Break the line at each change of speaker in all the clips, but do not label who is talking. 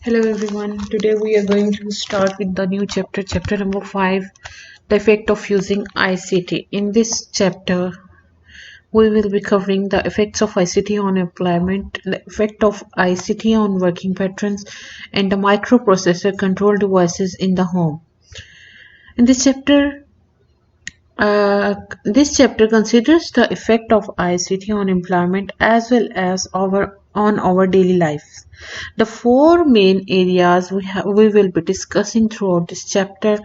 Hello everyone. Today we are going to start with the new chapter, chapter number 5, the effect of using ICT. In this chapter, we will be covering the effects of ICT on employment, the effect of ICT on working patterns, and the microprocessor control devices in the home. In this chapter considers the effect of ICT on employment as well as on our daily lives. The four main areas we will be discussing throughout this chapter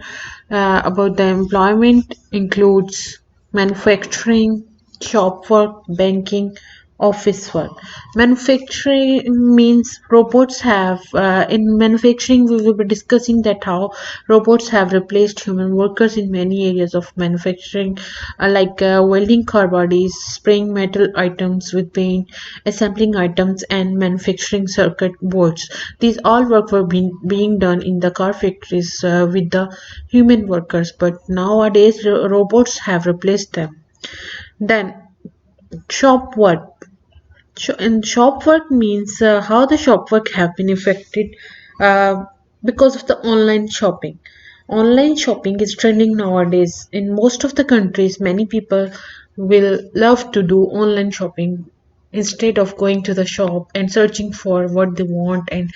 about the employment includes manufacturing, shop work, banking, office work. Manufacturing means robots have in manufacturing we will be discussing that how robots have replaced human workers in many areas of manufacturing, like welding car bodies, spraying metal items with paint, assembling items, and manufacturing circuit boards. These all work were being done in the car factories with the human workers, but nowadays robots have replaced them. Then shop work. And shop work means how the shop work have been affected uh, because of the online shopping. Online shopping is trending nowadays. In most of the countries, many people will love to do online shopping instead of going to the shop and searching for what they want and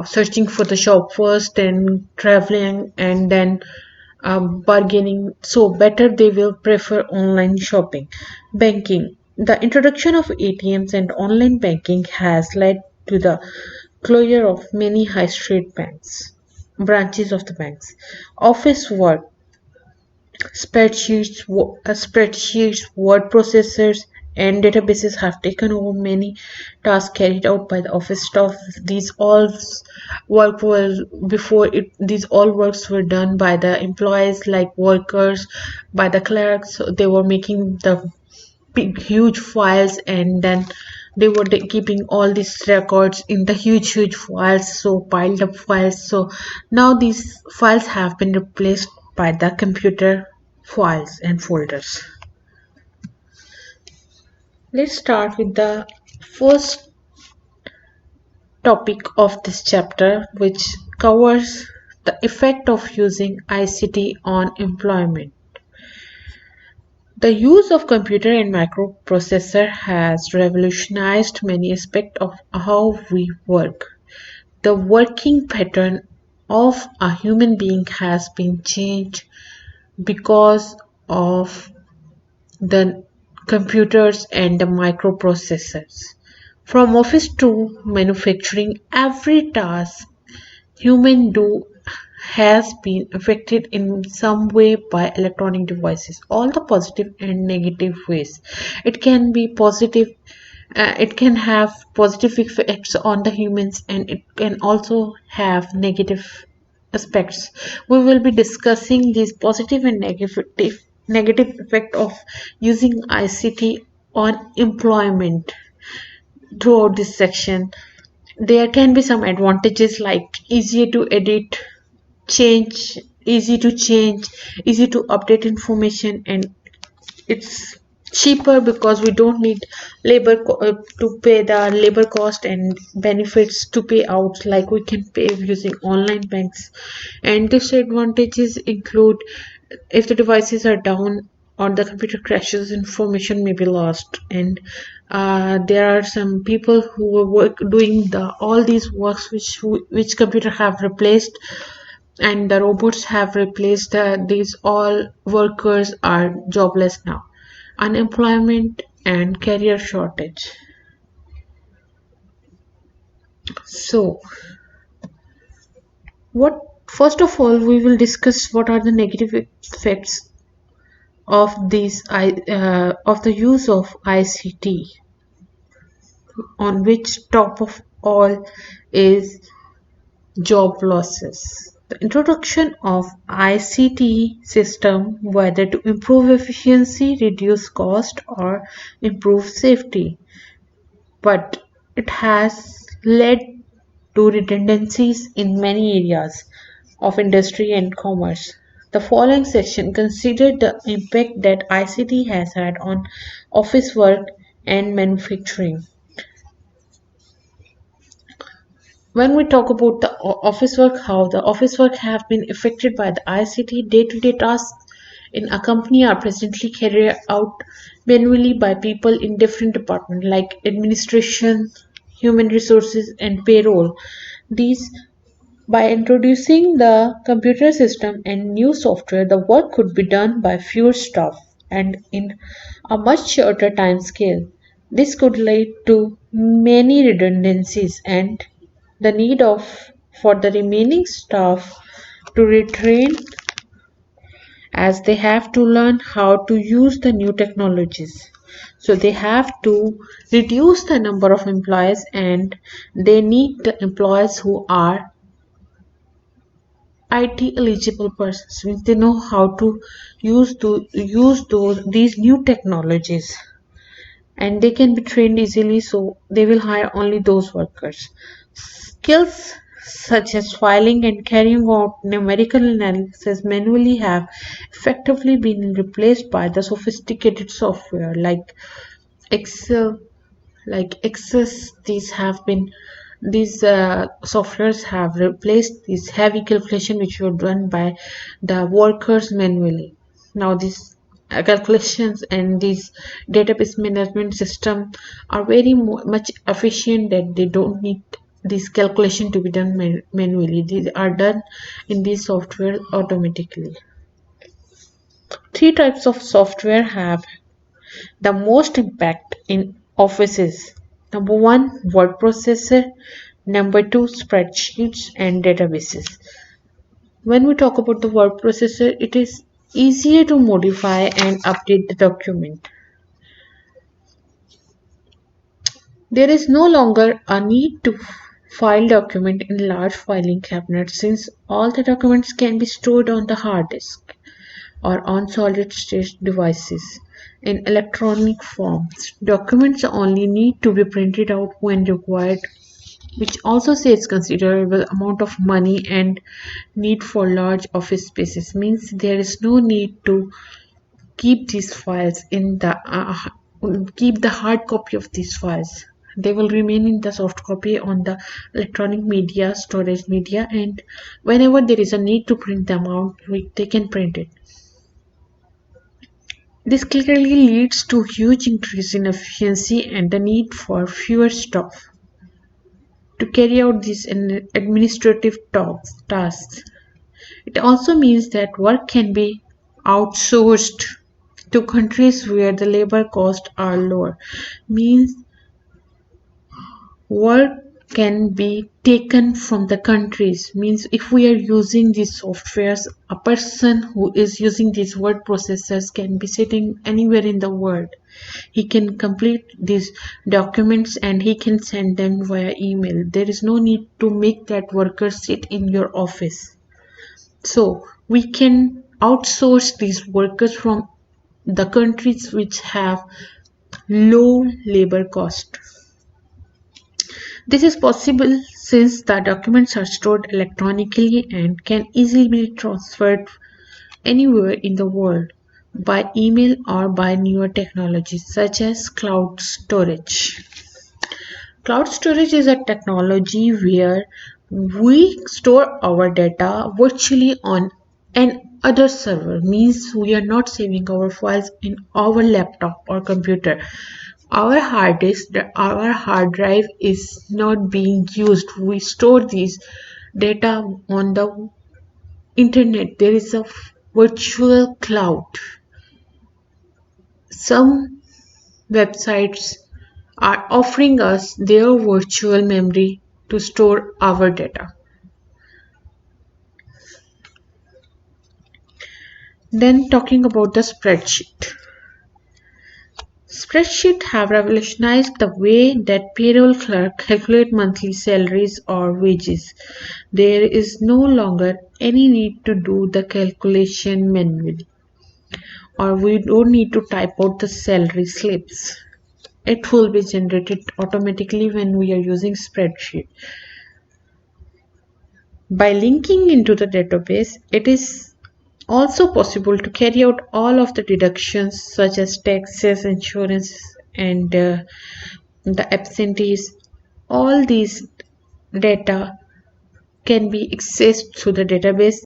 searching for the shop first and traveling and then bargaining. So better they will prefer online shopping. Banking. The introduction of ATMs and online banking has led to the closure of many high street banks, branches of the banks. Office work, spreadsheets, word processors, and databases have taken over many tasks carried out by the office staff. These all work were before it. These all works were done by the employees, like workers, by the clerks. They were making the big, huge files, and then they were keeping all these records in the huge files, so piled up files. So now these files have been replaced by the computer files and folders. Let's start with the first topic of this chapter, which covers the effect of using ICT on employment. The use of computer and microprocessor has revolutionized many aspects of how we work. The working pattern of a human being has been changed because of the computers and the microprocessors. From office to manufacturing, every task humans do has been affected in some way by electronic devices, all the positive and negative ways. It can be positive, it can have positive effects on the humans, and it can also have negative aspects. We will be discussing these positive and negative effect of using ICT on employment throughout this section. There can be some advantages like easier to edit, change, easy to update information, and it's cheaper because we don't need to pay the labor cost and benefits to pay out like we can pay using online banks. And disadvantages include if the devices are down or the computer crashes, information may be lost. And there are some people who are doing all these works which computer have replaced, and the robots have replaced these all workers are jobless now. Unemployment and career shortage. So what first of all we will discuss what are the negative effects of of the use of ICT, on which top of all is job losses. The introduction of ICT system, whether to improve efficiency, reduce cost, or improve safety, but it has led to redundancies in many areas of industry and commerce. The following section considered the impact that ICT has had on office work and manufacturing. When we talk about the office work, how the office work have been affected by the ICT, day-to-day tasks in a company are presently carried out manually by people in different departments like administration, human resources, and payroll. These By introducing the computer system and new software, the work could be done by fewer staff and in a much shorter time scale. This could lead to many redundancies and the need for the remaining staff to retrain as they have to learn how to use the new technologies. So they have to reduce the number of employees and they need the employees who are IT eligible persons means they know how to use these new technologies and they can be trained easily, so they will hire only those workers. Skills such as filing and carrying out numerical analysis manually have effectively been replaced by the sophisticated software like Excel, these softwares have replaced this heavy calculation which were done by the workers manually. Now these calculations and these database management system are very much efficient that they don't need this calculation to be done manually. These are done in this software automatically. Three types of software have the most impact in offices. Number one, word processor. Number two, spreadsheets and databases. When we talk about the word processor, it is easier to modify and update the document. There is no longer a need to file document in large filing cabinets since all the documents can be stored on the hard disk or on solid-state devices in electronic forms. Documents only need to be printed out when required, which also saves considerable amount of money and need for large office spaces. Means there is no need to keep these files in the keep the hard copy of these files. They will remain in the soft copy on the electronic media, storage media, and whenever there is a need to print them out, they can print it. This clearly leads to huge increase in efficiency and the need for fewer staff to carry out these administrative tasks. It also means that work can be outsourced to countries where the labor costs are lower. Means work can be taken from the countries. Means if we are using these softwares, a person who is using these word processors can be sitting anywhere in the world. He can complete these documents and he can send them via email. There is no need to make that worker sit in your office. So we can outsource these workers from the countries which have low labor cost. This is possible since the documents are stored electronically and can easily be transferred anywhere in the world by email or by newer technologies such as cloud storage. Cloud storage is a technology where we store our data virtually on an other server. Means we are not saving our files in our laptop or computer. Our hard disk, our hard drive is not being used. We store these data on the internet. There is a virtual cloud. Some websites are offering us their virtual memory to store our data. Then talking about the spreadsheet. Spreadsheets have revolutionized the way that payroll clerks calculate monthly salaries or wages. There is no longer any need to do the calculation manually, or we don't need to type out the salary slips. It will be generated automatically when we are using spreadsheet. By linking into the database, it is also possible to carry out all of the deductions such as taxes, insurance, and the absentees. All these data can be accessed through the database.